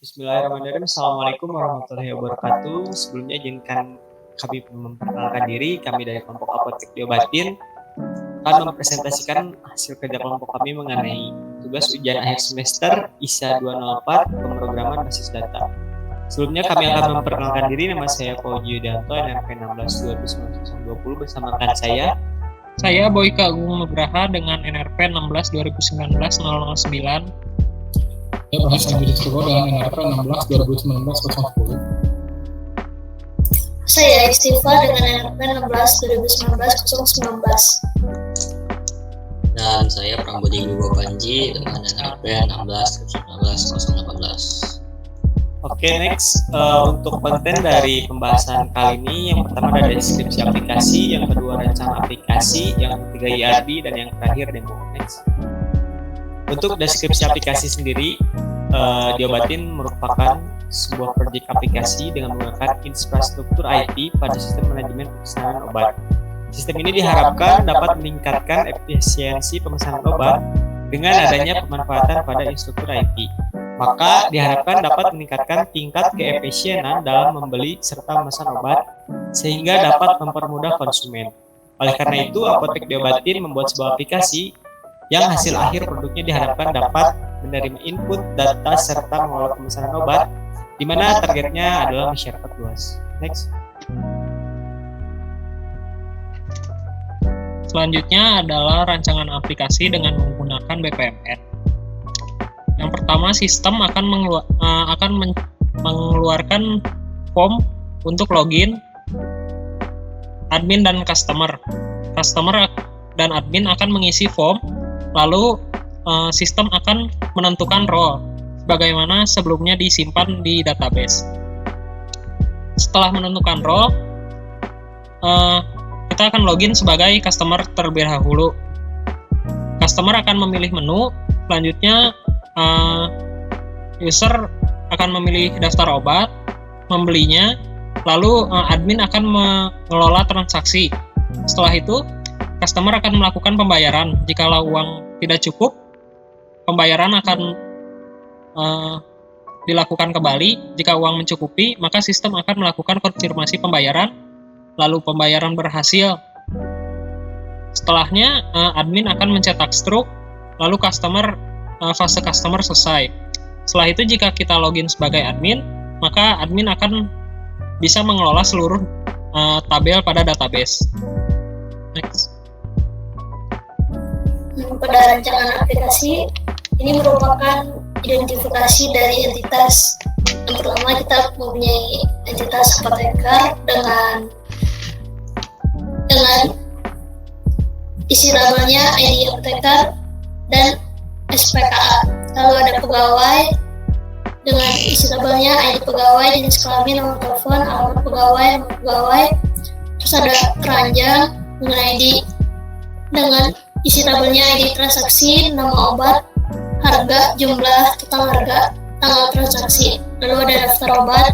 Bismillahirrahmanirrahim. Assalamualaikum warahmatullahi wabarakatuh. Sebelumnya izinkan kami memperkenalkan diri. Kami dari kelompok Apotek Diobatin akan mempresentasikan hasil kerja kelompok kami mengenai tugas ujian akhir semester ISA 204 pemrograman basis data. Sebelumnya kami akan memperkenalkan diri. Nama saya Fauji Yudanto, NRP 16 2020 bersama rekan saya. Saya Boyka Agung Nugraha dengan NRP 16 2019 009. Saya Pranisa Budi dengan NRP 16 2019 010. Saya Istifa dengan NRP 16 2019 019. Dan saya Prambudi Wibowo Panji dengan NRP 16 2019 018. Oke, next untuk konten dari pembahasan kali ini, yang pertama ada deskripsi aplikasi, yang kedua rencana aplikasi, yang ketiga IRB, dan yang terakhir demo. Next. Untuk deskripsi aplikasi sendiri, Diobatin merupakan sebuah proyek aplikasi dengan menggunakan infrastruktur IT pada sistem manajemen pemesanan obat. Sistem ini diharapkan dapat meningkatkan efisiensi pemesanan obat dengan adanya pemanfaatan pada infrastruktur IT. Maka diharapkan dapat meningkatkan tingkat keefisienan dalam membeli serta memesan obat sehingga dapat mempermudah konsumen. Oleh karena itu, Apotek Diobatin membuat sebuah aplikasi yang hasil akhir produknya diharapkan dapat menerima input data serta mengolah pemesanan obat, di mana targetnya adalah masyarakat luas. Next. Selanjutnya adalah rancangan aplikasi dengan menggunakan BPMN. Yang pertama, sistem akan mengeluarkan form untuk login admin dan customer. Customer dan admin akan mengisi form, lalu sistem akan menentukan role sebagaimana sebelumnya disimpan di database. Setelah menentukan role, kita akan login sebagai customer terlebih dahulu. Customer akan memilih menu, selanjutnya user akan memilih daftar obat, membelinya, lalu admin akan mengelola transaksi. Setelah itu, customer akan melakukan pembayaran. Jikalau uang tidak cukup, pembayaran akan dilakukan kembali. Jika uang mencukupi, maka sistem akan melakukan konfirmasi pembayaran, lalu pembayaran berhasil. Setelahnya, admin akan mencetak struk, lalu fase customer selesai. Setelah itu, jika kita login sebagai admin, maka admin akan bisa mengelola seluruh tabel pada database. Next. Pada rancangan aplikasi, ini merupakan identifikasi dari entitas. Yang pertama, kita mempunyai entitas apoteker dengan isi labelnya ID apoteker dan SPKA. Lalu ada pegawai dengan isi labelnya ID pegawai, jenis kelamin, nomor telepon, alamat pegawai. Terus ada keranjang dengan ID dengan isi tabelnya ID transaksi, nama obat, harga, jumlah, total harga, tanggal transaksi. Lalu ada daftar obat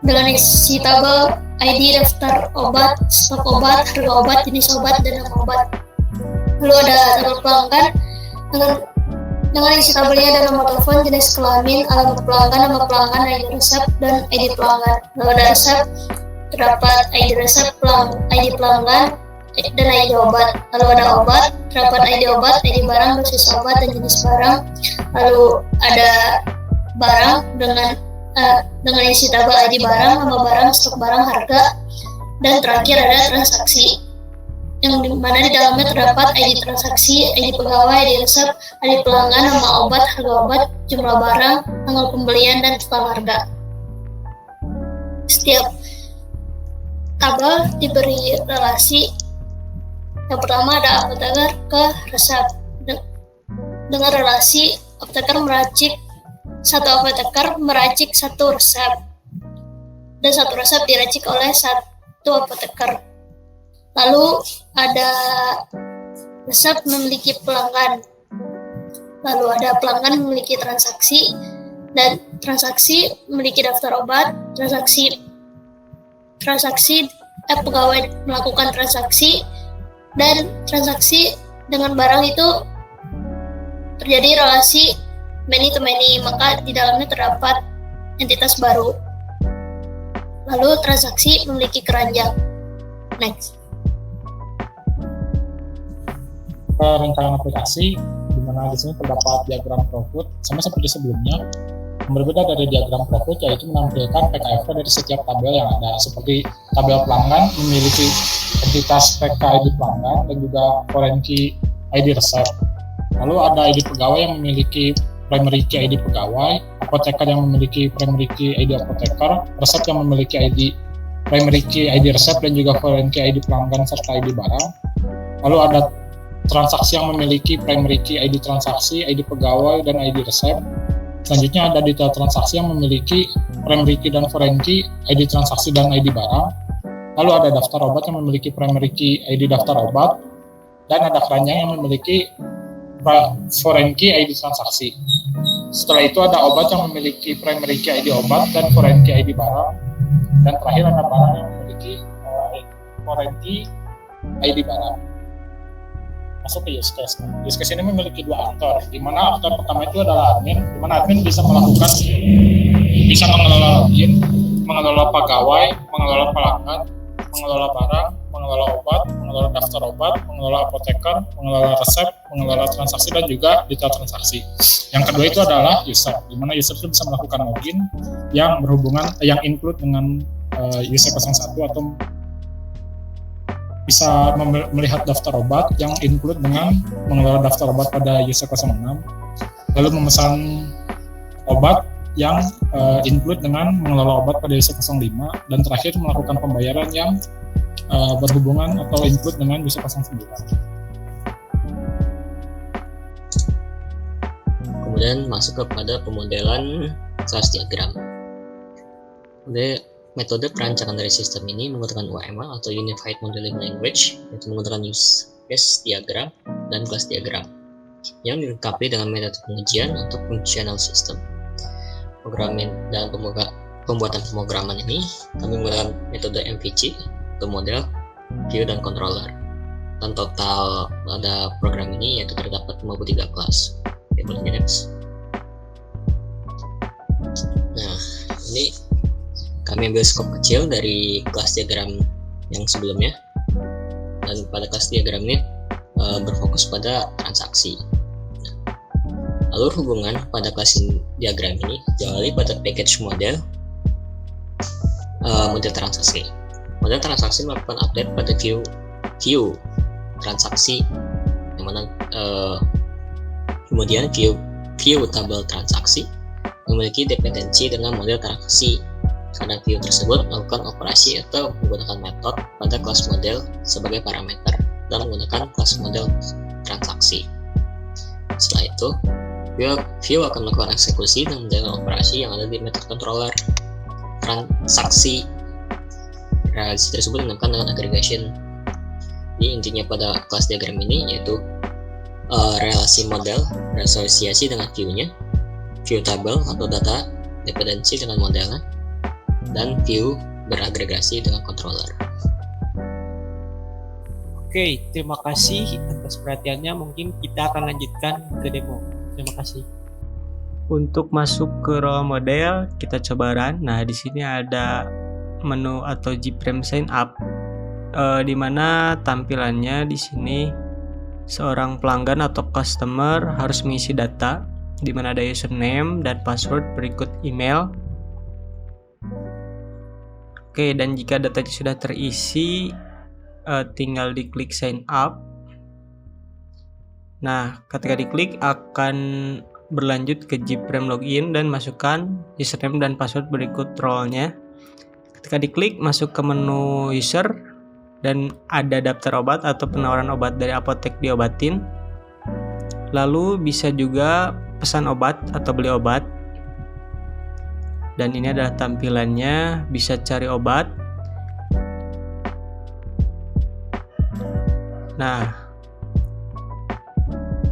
dengan isi tabel ID daftar obat, stok obat, harga obat, jenis obat, dan nama obat. Lalu ada tabel pelanggan dengan isi tabelnya ada nomor telepon, jenis kelamin, alamat pelanggan, nama pelanggan, ID resep, dan ID pelanggan. Lalu ada resep, terdapat ID resep, ID pelanggan, dan ID obat. Lalu ada obat, terdapat ID obat, ID barang, dosis obat, dan jenis barang. Lalu ada barang dengan isi tabel ID barang, nama barang, stok barang, harga, dan terakhir ada transaksi, yang dimana di dalamnya terdapat ID transaksi, ID pegawai, ID resep, ID pelanggan, nama obat, harga obat, jumlah barang, tanggal pembelian, dan total harga. Setiap tabel diberi relasi. Yang pertama ada apoteker ke resep. Dengan relasi, apoteker meracik satu resep, dan satu resep diracik oleh satu apoteker. Lalu ada resep memiliki pelanggan, lalu ada pelanggan memiliki transaksi, dan transaksi memiliki daftar obat, pegawai melakukan transaksi, dan transaksi dengan barang itu terjadi relasi many to many, maka di dalamnya terdapat entitas baru. Lalu transaksi memiliki keranjang. Next. Rangkaian aplikasi, di mana di sini terdapat diagram throughput sama seperti sebelumnya. Yang berbeda dari diagram throughput yaitu menampilkan PKFP dari setiap tabel yang ada, seperti tabel pelanggan memiliki entitas PK ID pelanggan dan juga foreign key ID resep. Lalu ada ID pegawai yang memiliki primary key ID pegawai, apoteker yang memiliki primary key ID apoteker, resep yang memiliki ID primary key ID resep dan juga foreign key ID pelanggan serta ID barang. Lalu ada transaksi yang memiliki primary key ID transaksi, ID pegawai dan ID resep. Selanjutnya ada detail transaksi yang memiliki primary key dan foreign key ID transaksi dan ID barang. Lalu ada daftar obat yang memiliki primary key ID daftar obat dan ada keranjang yang memiliki foreign key ID transaksi. Setelah itu ada obat yang memiliki primary key ID obat dan foreign key ID barang. Dan terakhir ada barang yang memiliki foreign key ID barang. Masuk ke use case. Use case ini memiliki dua aktor, di mana aktor pertama itu adalah admin, di mana admin bisa mengelola login, mengelola pegawai, mengelola pelanggan, mengelola barang, mengelola obat, mengelola daftar obat, mengelola apoteker, mengelola resep, mengelola transaksi dan juga detail transaksi. Yang kedua itu adalah user, di mana user itu bisa melakukan login yang yang include dengan user 01 atau bisa melihat daftar obat yang include dengan mengelola daftar obat pada user 06, lalu memesan obat yang include dengan mengelola obat pada user 05, dan terakhir melakukan pembayaran yang berhubungan atau include dengan user 09. Kemudian masuk kepada pemodelan kelas diagram. Metode perancangan dari sistem ini menggunakan UML atau Unified Modeling Language, yaitu menggunakan use case diagram dan kelas diagram yang dilengkapi dengan metode pengujian untuk functional system. Programming dan pembuatan pemrograman ini kami menggunakan metode MVC untuk model, view, dan controller. Dan total pada program ini yaitu terdapat 53 kelas. Boleh next. Nah, ini kami ambil skop kecil dari kelas diagram yang sebelumnya, dan pada kelas diagram ini berfokus pada transaksi. Alur hubungan pada kelas diagram ini diawali pada package model transaksi. Model transaksi melakukan update pada view transaksi, yang mana kemudian view tabel transaksi memiliki dependensi dengan model transaksi, karena view tersebut melakukan operasi atau menggunakan metode pada kelas model sebagai parameter dan menggunakan kelas model transaksi. Setelah itu, view akan melakukan eksekusi dan menjalankan operasi yang ada di metode controller transaksi. Relasi tersebut dinamakan dengan aggregation. Jadi intinya pada kelas diagram ini yaitu relasi model berasosiasi dengan view-nya, view tabel atau data dependensi dengan modelnya, dan view beragregasi dengan controller. Oke, terima kasih atas perhatiannya. Mungkin kita akan lanjutkan ke demo. Terima kasih. Untuk masuk ke role model, kita coba run. Nah, di sini ada menu atau gframe sign up, di mana tampilannya di sini seorang pelanggan atau customer harus mengisi data, di mana ada username dan password berikut email. Oke, dan jika datanya sudah terisi, tinggal diklik sign up. Nah, ketika diklik akan berlanjut ke gframe login dan masukkan username dan password berikut role-nya. Ketika diklik masuk ke menu user dan ada daftar obat atau penawaran obat dari apotek diobatin. Lalu bisa juga pesan obat atau beli obat. Dan ini adalah tampilannya, bisa cari obat. Nah,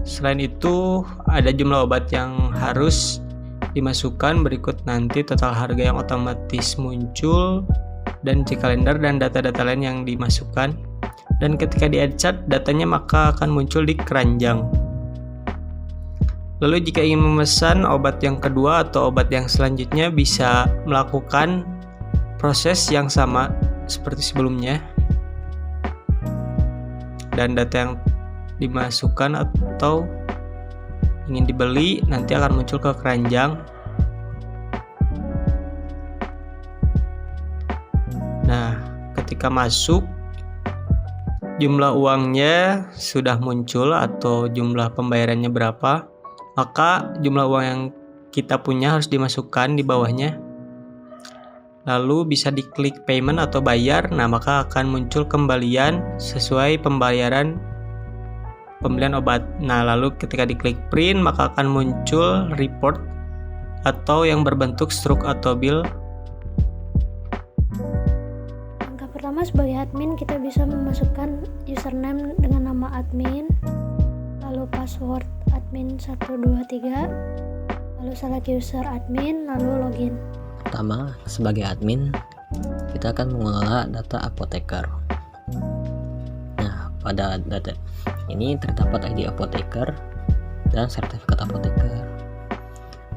selain itu ada jumlah obat yang harus dimasukkan berikut nanti total harga yang otomatis muncul dan cek kalender dan data-data lain yang dimasukkan. Dan ketika di add chart datanya maka akan muncul di keranjang. Lalu jika ingin memesan obat yang kedua atau obat yang selanjutnya, bisa melakukan proses yang sama seperti sebelumnya. Dan data yang dimasukkan atau ingin dibeli nanti akan muncul ke keranjang. Nah, ketika masuk, jumlah uangnya sudah muncul atau jumlah pembayarannya berapa, maka jumlah uang yang kita punya harus dimasukkan di bawahnya. Lalu bisa diklik payment atau bayar, nah maka akan muncul kembalian sesuai pembelian obat. Nah, lalu ketika diklik print, maka akan muncul report atau yang berbentuk struk atau bill. Langkah pertama sebagai admin, kita bisa memasukkan username dengan nama admin, lalu password admin 123, lalu select user admin, lalu login. Pertama, sebagai admin, kita akan mengelola data apoteker. Nah, pada data ini terdapat ID apoteker dan sertifikat apoteker.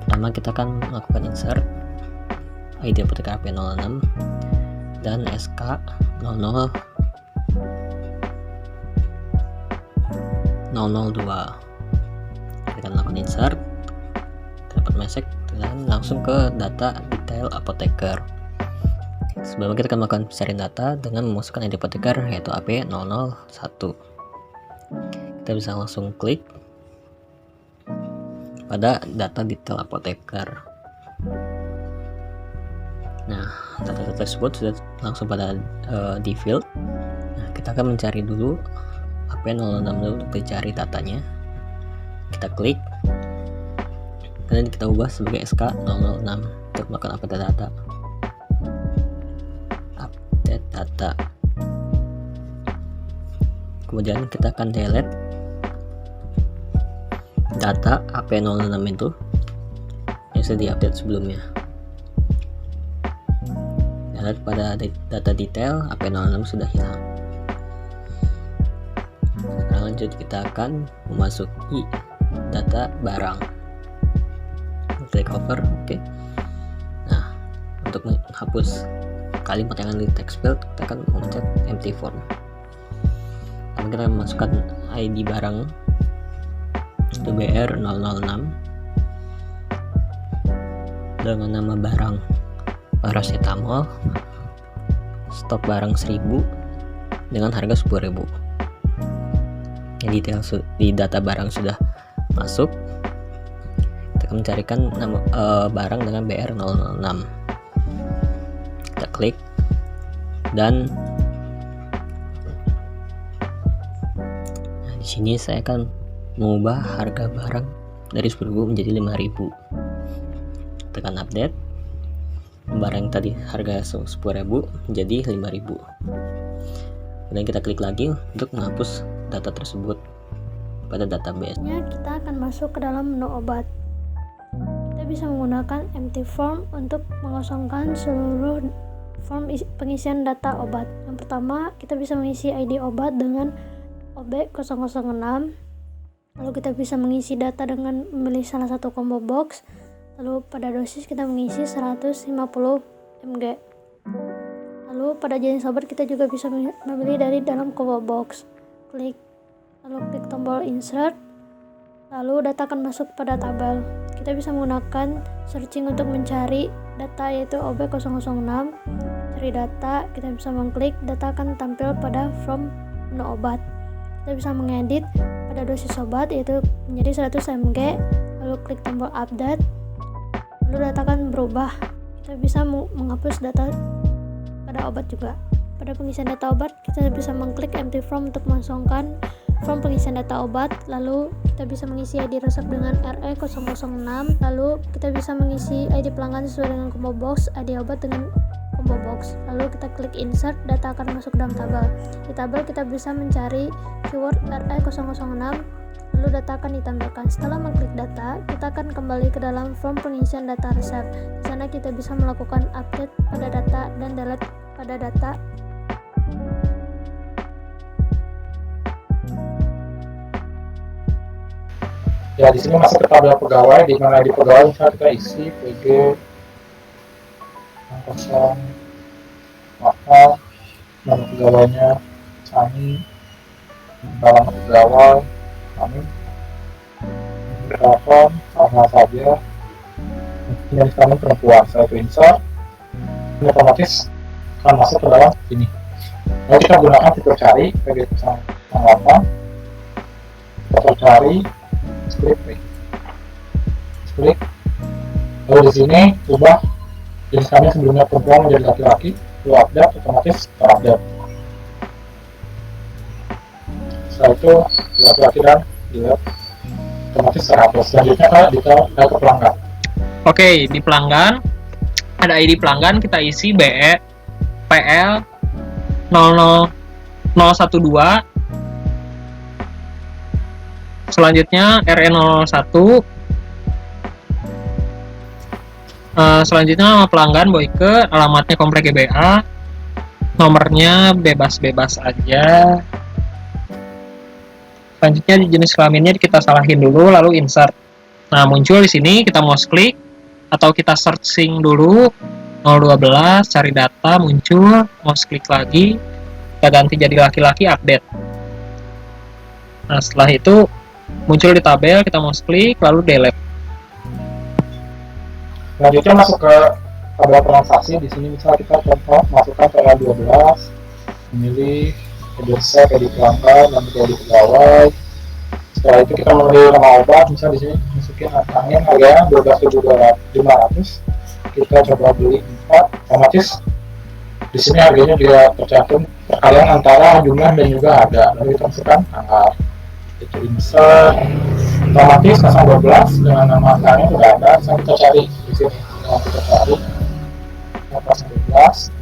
Pertama, kita akan melakukan insert ID apoteker AP06 dan SK 00002. Kita melakukan insert, dapat message dan langsung ke data detail apoteker. Sebelumnya kita akan melakukan pencarian data dengan memasukkan ID apoteker yaitu AP001. Kita bisa langsung klik pada data detail apoteker. Nah, data tersebut sudah langsung pada di field. Nah, kita akan mencari dulu AP006 untuk dicari datanya. Kita klik dan kita ubah sebagai SK006 untuk melakukan update data. Kemudian kita akan delete data AP06 itu yang sudah diupdate sebelumnya. Delete pada data detail AP06 sudah hilang. Sekarang lanjut, kita akan memasuki data barang. Klik over, oke. Nah, untuk menghapus kalimat yang ada di text field, kita akan mencet empty form. Lalu kita masukkan ID barang itu BR006 dengan nama barang paracetamol, stok barang 1000 dengan harga 10.000. Yang detail di data barang sudah masuk. Mencarikan nama barang dengan BR006. Kita klik dan di sini saya akan mengubah harga barang dari 10.000 menjadi 5.000. Tekan update. Barang yang tadi harga 10.000 menjadi 5.000. Kemudian kita klik lagi untuk menghapus data tersebut pada database. Kita akan masuk ke dalam menu obat. Kita bisa menggunakan empty form untuk mengosongkan seluruh form pengisian data obat. Yang pertama, kita bisa mengisi ID obat dengan OB006. Lalu kita bisa mengisi data dengan memilih salah satu combo box. Lalu pada dosis kita mengisi 150 mg. Lalu pada jenis obat kita juga bisa memilih dari dalam combo box. Lalu klik tombol insert. Lalu data akan masuk pada tabel. Kita bisa menggunakan searching untuk mencari data yaitu OB006. Cari data, kita bisa mengklik, data akan tampil pada from menu obat. Kita bisa mengedit pada dosis obat yaitu menjadi 100 mg. Lalu klik tombol update. Lalu data akan berubah. Kita bisa menghapus data pada obat juga. Pada pengisian data obat, kita bisa mengklik empty form untuk mengosongkan form pengisian data obat. Lalu kita bisa mengisi ID resep dengan RE006. Lalu kita bisa mengisi ID pelanggan sesuai dengan combo box, ID obat dengan combo box. Lalu kita klik insert, data akan masuk dalam tabel. Di tabel kita bisa mencari keyword RE006. Lalu data akan ditampilkan. Setelah mengklik data, kita akan kembali ke dalam form pengisian data resep. Di sana kita bisa melakukan update pada data dan delete pada data. Ya di sini masuk ke tabel pegawai, di mana di pegawai misalnya kita isi PG yang kosong, maka nama pegawainya kami, nama pegawai kami, telepon sama saja, jenis kami perempuan, saya insert, ini otomatis akan masuk ke dalam ini. Lalu kita gunakan fitur cari PG 08, fitur cari, klik, lalu di sini ubah jenis kami sebelumnya perempuan menjadi laki-laki, lalu update, otomatis terupdate. Setelah itu laki-laki dan dilihat otomatis terhapus. Selanjutnya kita ke pelanggan. Oke, di pelanggan ada ID pelanggan, kita isi BE PL 00012. Selanjutnya RE001. Selanjutnya nama pelanggan Boyke, alamatnya Komplek GBA, nomornya bebas-bebas aja. Selanjutnya di jenis kelaminnya kita salahin dulu, lalu insert. Nah, muncul di sini, kita mouse klik atau kita searching dulu 012, cari data, muncul, mouse klik lagi, kita ganti jadi laki-laki, update. Nah, setelah itu muncul di tabel, kita mouse klik lalu delete. Selanjutnya masuk ke tabel transaksi. Di sini misalnya kita contoh masukkan PL12, memilih edit pelanggan dan edit pegawai. Setelah itu kita memilih nama obat, misalnya di sini masukin angin harganya 12.500. Kita coba beli 4, otomatis di sini harganya dia tercantum perkalian antara jumlah dan juga harga. Lalu kita masukkan angka, itu insert, otomatis 012 dengan nama angkanya sudah ada. Sekarang kita cari di sini, kita cari 012.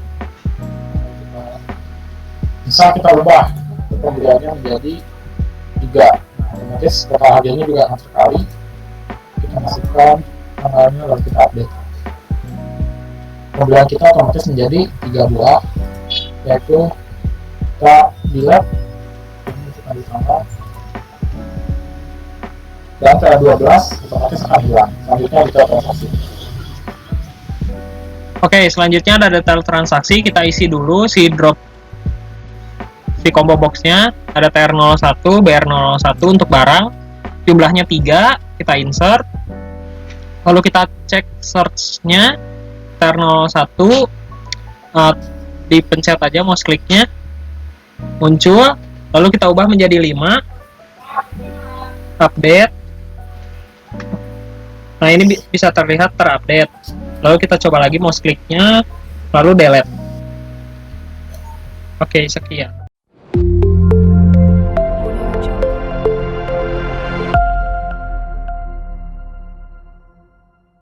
Misal kita ubah pembeliannya menjadi 3, nah, otomatis total harganya juga akan sekali. Kita masukkan tanggalnya lalu kita update. Pembelian kita otomatis menjadi 3 buah, yaitu kita delete, ini kita ditambah, dan PL12 otomatis akan hilang. Selanjutnya kita transaksi. Oke, selanjutnya ada detail transaksi, kita isi dulu si combo boxnya, ada TR01, BR01 untuk barang, jumlahnya 3, kita insert, lalu kita cek search-nya, TR01, dipencet aja mouse kliknya, muncul, lalu kita ubah menjadi 5, update. Nah, ini bisa terlihat terupdate. Lalu kita coba lagi mouse kliknya, lalu delete. Oke, sekian.